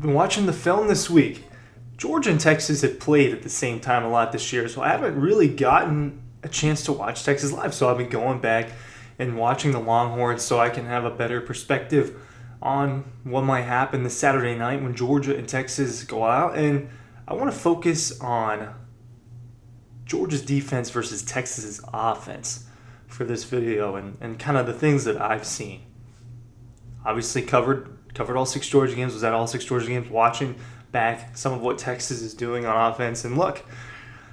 been watching the film this week. Georgia and Texas have played at the same time a lot this year, so I haven't really gotten a chance to watch Texas live. So I've been going back and watching the Longhorns so I can have a better perspective on what might happen this Saturday night when Georgia and Texas go out. And I want to focus on Georgia's defense versus Texas's offense for this video and kind of the things that I've seen. Obviously covered all 6 Georgia games, was at all 6 Georgia games, watching back some of what Texas is doing on offense. And look,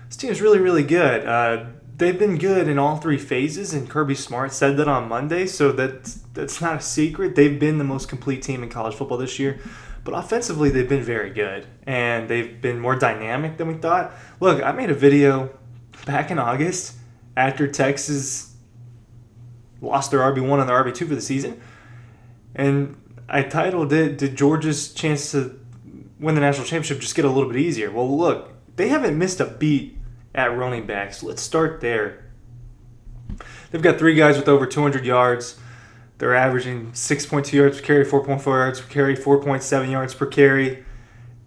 this team is really, really good. They've been good in all 3 phases, and Kirby Smart said that on Monday, so that's not a secret. They've been the most complete team in college football this year. But offensively, they've been very good, and they've been more dynamic than we thought. Look, I made a video back in August after Texas lost their RB1 and their RB2 for the season, and I titled it, "Did Georgia's chance to win the national championship just get a little bit easier?" Well, look, they haven't missed a beat at running back, so let's start there. They've got 3 guys with over 200 yards. They're averaging 6.2 yards per carry, 4.4 yards per carry, 4.7 yards per carry.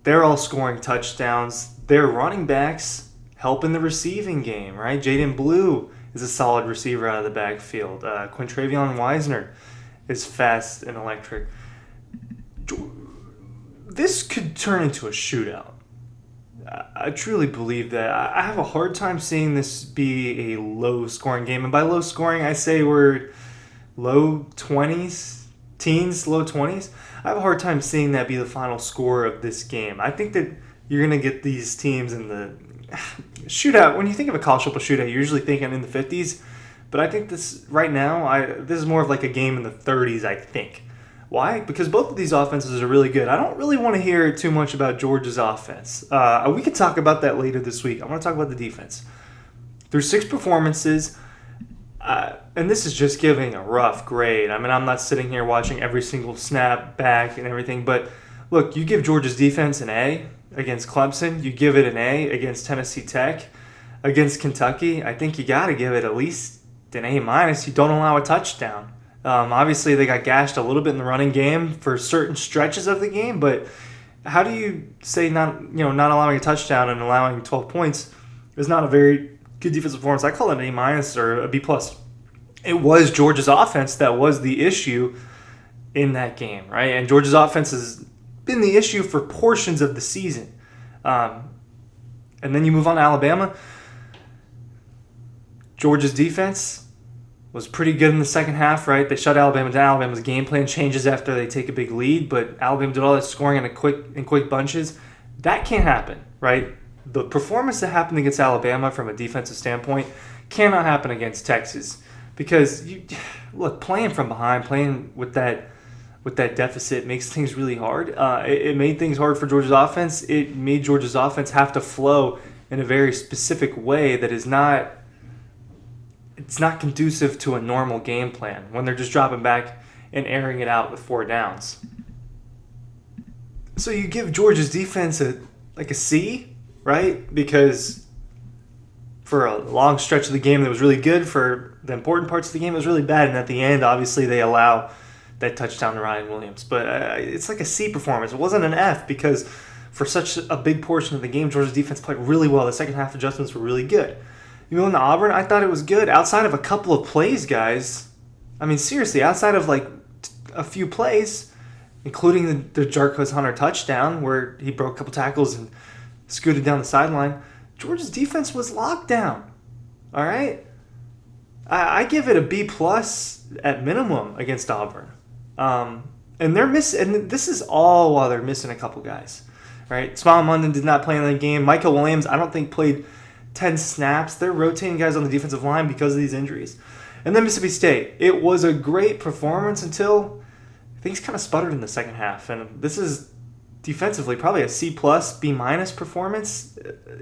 They're all scoring touchdowns. Their running backs help in the receiving game, right? Jaden Blue is a solid receiver out of the backfield. Quintravion Wisner is fast and electric. This could turn into a shootout. I truly believe that. I have a hard time seeing this be a low-scoring game. And by low-scoring, I say we're low 20s, teens, low 20s. I have a hard time seeing that be the final score of this game. I think that you're going to get these teams in the shootout. When you think of a college football shootout, you're usually thinking in the 50s. But I think this, right now, this is more of like a game in the 30s, I think. Why? Because both of these offenses are really good. I don't really want to hear too much about Georgia's offense. We could talk about that later this week. I want to talk about the defense. Through 6 performances, and this is just giving a rough grade. I mean, I'm not sitting here watching every single snap back and everything, but look, you give Georgia's defense an A against Clemson. You give it an A against Tennessee Tech. Against Kentucky, I think you got to give it at least an A-. You don't allow a touchdown. Obviously, they got gashed a little bit in the running game for certain stretches of the game, but how do you say not allowing a touchdown and allowing 12 points is not a very good defensive performance? I call it an A- or a B+. It was Georgia's offense that was the issue in that game, right? And Georgia's offense has been the issue for portions of the season. And then you move on to Alabama. Georgia's defense was pretty good in the second half, right? They shut Alabama down. Alabama's game plan changes after they take a big lead, but Alabama did all that scoring in quick bunches. That can't happen, right? The performance that happened against Alabama from a defensive standpoint cannot happen against Texas because playing from behind, playing with that deficit makes things really hard. It made things hard for Georgia's offense. It made Georgia's offense have to flow in a very specific way that is not. It's not conducive to a normal game plan when they're just dropping back and airing it out with 4 downs. So you give Georgia's defense a C, right? Because for a long stretch of the game, that was really good. For the important parts of the game, it was really bad. And at the end, obviously, they allow that touchdown to Ryan Williams. But it's like a C performance. It wasn't an F because for such a big portion of the game, Georgia's defense played really well. The second half adjustments were really good. You know, in Auburn, I thought it was good. Outside of a couple of plays, guys. I mean, seriously, outside of a few plays, including the Jarquez Hunter touchdown where he broke a couple tackles and scooted down the sideline, Georgia's defense was locked down. All right? I give it a B+ at minimum against Auburn. And they're missing, and this is all while they're missing a couple guys. Right? Smile London did not play in that game. Michael Williams, I don't think played 10 snaps. They're rotating guys on the defensive line because of these injuries. And then Mississippi State. It was a great performance until things kind of sputtered in the second half. And this is defensively probably a C+, B- performance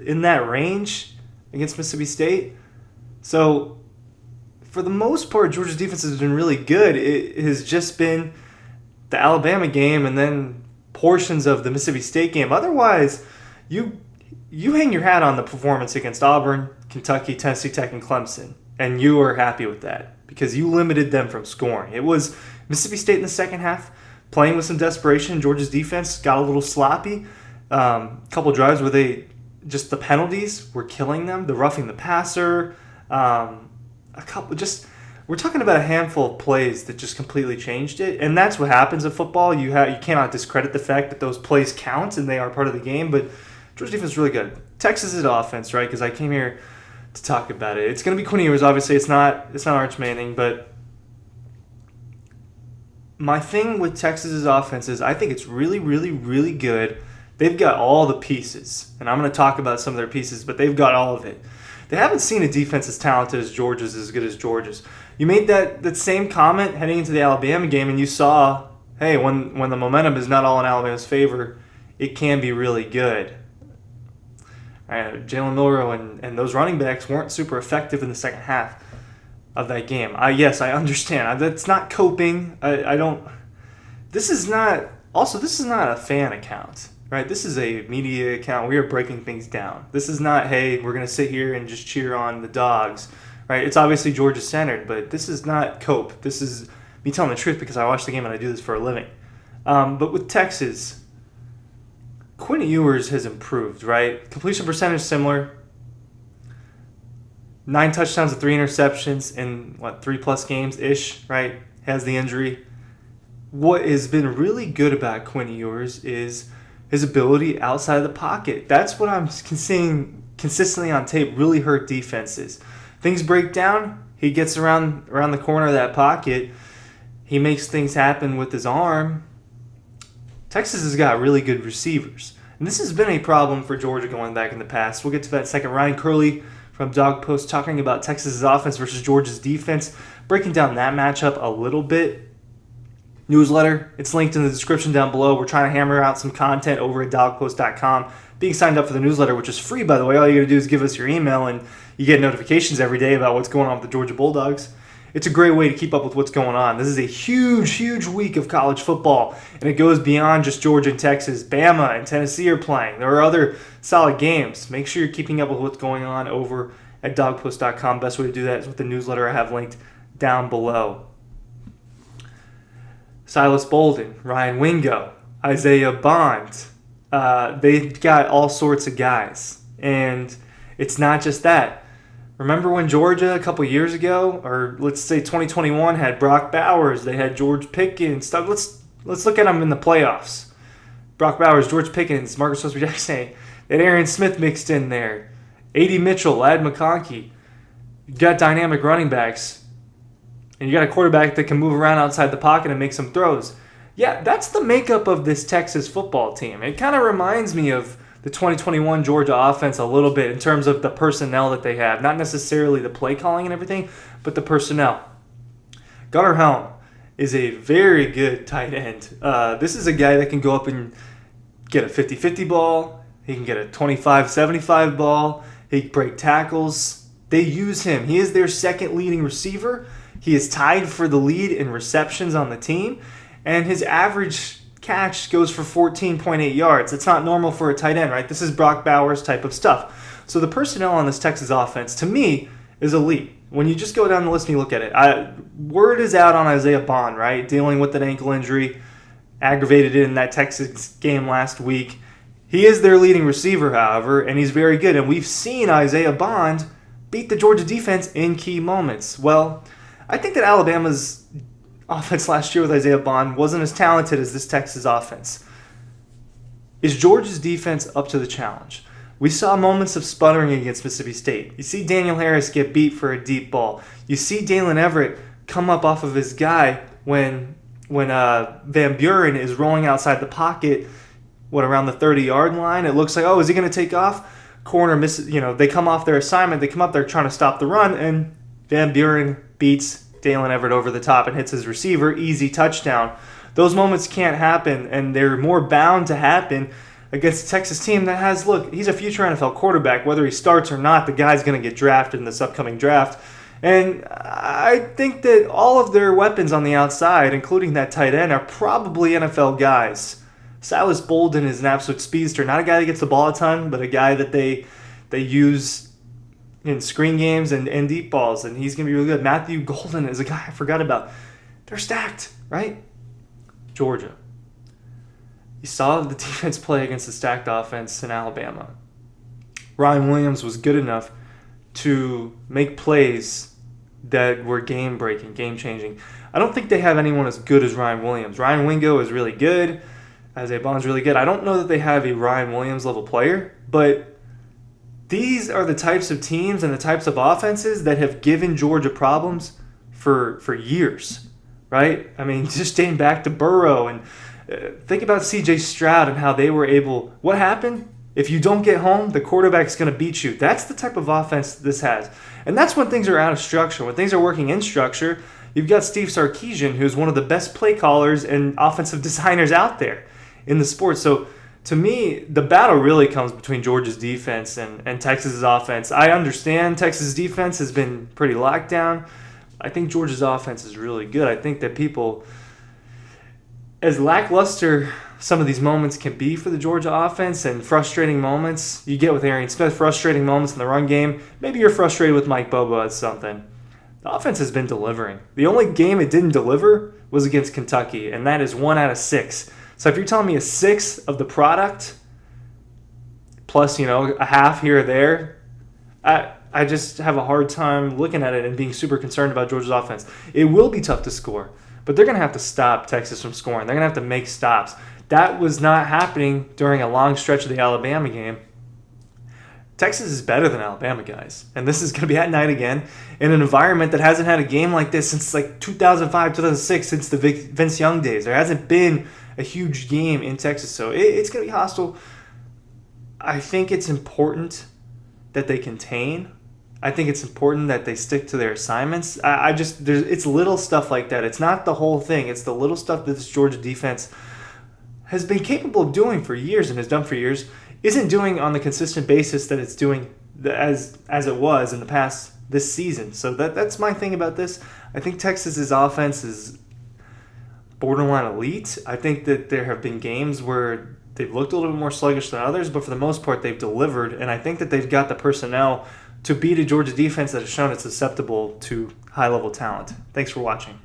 in that range against Mississippi State. So for the most part, Georgia's defense has been really good. It has just been the Alabama game and then portions of the Mississippi State game. Otherwise, you hang your hat on the performance against Auburn, Kentucky, Tennessee Tech, and Clemson, and you are happy with that because you limited them from scoring. It was Mississippi State in the second half playing with some desperation. Georgia's defense got a little sloppy. A couple drives where the penalties were killing them. The roughing the passer, we're talking about a handful of plays that just completely changed it. And that's what happens in football. You cannot discredit the fact that those plays count and they are part of the game. But Georgia's defense is really good. Texas's offense, right? Because I came here to talk about it. It's going to be Quinn Ewers. Obviously, it's not Arch Manning, but my thing with Texas's offense is I think it's really, really, really good. They've got all the pieces, and I'm going to talk about some of their pieces, but they've got all of it. They haven't seen a defense as talented as Georgia's, as good as Georgia's. You made that same comment heading into the Alabama game, and you saw, hey, when the momentum is not all in Alabama's favor, it can be really good. Jalen Milroe and those running backs weren't super effective in the second half of that game. Yes, I understand. That's not coping. I don't. This is not a fan account, right? This is a media account. We are breaking things down. This is not, hey, we're going to sit here and just cheer on the Dogs, right? It's obviously Georgia-centered, but this is not cope. This is me telling the truth because I watch the game and I do this for a living. But with Texas, Quinn Ewers has improved, right? Completion percentage similar. 9 touchdowns and 3 interceptions in, 3+ games-ish, right? Has the injury. What has been really good about Quinn Ewers is his ability outside of the pocket. That's what I'm seeing consistently on tape really hurt defenses. Things break down, he gets around the corner of that pocket. He makes things happen with his arm. Texas has got really good receivers. And this has been a problem for Georgia going back in the past. We'll get to that in a second. Ryan Curley from Dawg Post talking about Texas's offense versus Georgia's defense, breaking down that matchup a little bit. Newsletter, it's linked in the description down below. We're trying to hammer out some content over at dawgpost.com. Being signed up for the newsletter, which is free, by the way, all you got to do is give us your email and you get notifications every day about what's going on with the Georgia Bulldogs. It's a great way to keep up with what's going on. This is a huge, huge week of college football, and it goes beyond just Georgia and Texas. Bama and Tennessee are playing. There are other solid games. Make sure you're keeping up with what's going on over at dawgpost.com. Best way to do that is with the newsletter I have linked down below. Silas Bolden, Ryan Wingo, Isaiah Bond. They've got all sorts of guys, and it's not just that. Remember when Georgia a couple years ago, or let's say 2021, had Brock Bowers, they had George Pickens, stuff. Let's look at them in the playoffs. Brock Bowers, George Pickens, Marcus Williams-Jackson, they had Aaron Smith mixed in there, A.D. Mitchell, Ladd McConkey. You got dynamic running backs, and you got a quarterback that can move around outside the pocket and make some throws. Yeah, that's the makeup of this Texas football team. It kind of reminds me of the 2021 Georgia offense a little bit in terms of the personnel that they have. Not necessarily the play calling and everything, but the personnel. Gunnar Helm is a very good tight end. This is a guy that can go up and get a 50-50 ball. He can get a 25-75 ball. He can break tackles. They use him. He is their second leading receiver. He is tied for the lead in receptions on the team. And his average catch goes for 14.8 yards. It's not normal for a tight end, right? This is Brock Bowers type of stuff. So the personnel on this Texas offense, to me, is elite. When you just go down the list and you look at it, word is out on Isaiah Bond, right? Dealing with an ankle injury, aggravated it in that Texas game last week. He is their leading receiver, however, and he's very good. And we've seen Isaiah Bond beat the Georgia defense in key moments. Well, I think that Alabama's offense last year with Isaiah Bond wasn't as talented as this Texas offense. Is Georgia's defense up to the challenge? We saw moments of sputtering against Mississippi State. You see Daniel Harris get beat for a deep ball. You see Dalen Everett come up off of his guy when Van Buren is rolling outside the pocket, around the 30-yard line. It looks like, is he going to take off? Corner misses, they come off their assignment. They come up there trying to stop the run, and Van Buren beats Dalen Everett over the top and hits his receiver. Easy touchdown. Those moments can't happen, and they're more bound to happen against a Texas team that has, he's a future NFL quarterback. Whether he starts or not, the guy's going to get drafted in this upcoming draft. And I think that all of their weapons on the outside, including that tight end, are probably NFL guys. Silas Bolden is an absolute speedster. Not a guy that gets the ball a ton, but a guy that they use in screen games and deep balls, and he's going to be really good. Matthew Golden is a guy I forgot about. They're stacked, right? Georgia. You saw the defense play against the stacked offense in Alabama. Ryan Williams was good enough to make plays that were game-breaking, game-changing. I don't think they have anyone as good as Ryan Williams. Ryan Wingo is really good. Isaiah Bond's really good. I don't know that they have a Ryan Williams level player, but these are the types of teams and the types of offenses that have given Georgia problems for years, right? I mean, just dating back to Burrow, and think about C.J. Stroud and how they were able. What happened? If you don't get home, the quarterback's going to beat you. That's the type of offense this has. And that's when things are out of structure. When things are working in structure, you've got Steve Sarkisian, who's one of the best play callers and offensive designers out there in the sport. So to me, the battle really comes between Georgia's defense and Texas's offense. I understand Texas' defense has been pretty locked down. I think Georgia's offense is really good. I think that people, as lackluster some of these moments can be for the Georgia offense and frustrating moments you get with Arian Smith, frustrating moments in the run game, maybe you're frustrated with Mike Bobo at something. The offense has been delivering. The only game it didn't deliver was against Kentucky, and that is 1 out of 6. So if you're telling me a sixth of the product plus, a half here or there, I just have a hard time looking at it and being super concerned about Georgia's offense. It will be tough to score, but they're going to have to stop Texas from scoring. They're going to have to make stops. That was not happening during a long stretch of the Alabama game. Texas is better than Alabama, guys. And this is going to be at night again in an environment that hasn't had a game like this since 2005, 2006, since the Vince Young days. There hasn't been a huge game in Texas, so it's going to be hostile. I think it's important that they contain. I think it's important that they stick to their assignments. It's little stuff like that. It's not the whole thing. It's the little stuff that this Georgia defense has been capable of doing for years and has done for years, isn't doing on the consistent basis that it's doing as it was in the past this season. So that's my thing about this. I think Texas's offense is borderline elite. I think that there have been games where they've looked a little bit more sluggish than others, but for the most part they've delivered, and I think that they've got the personnel to beat a Georgia defense that has shown it's susceptible to high-level talent. Thanks for watching.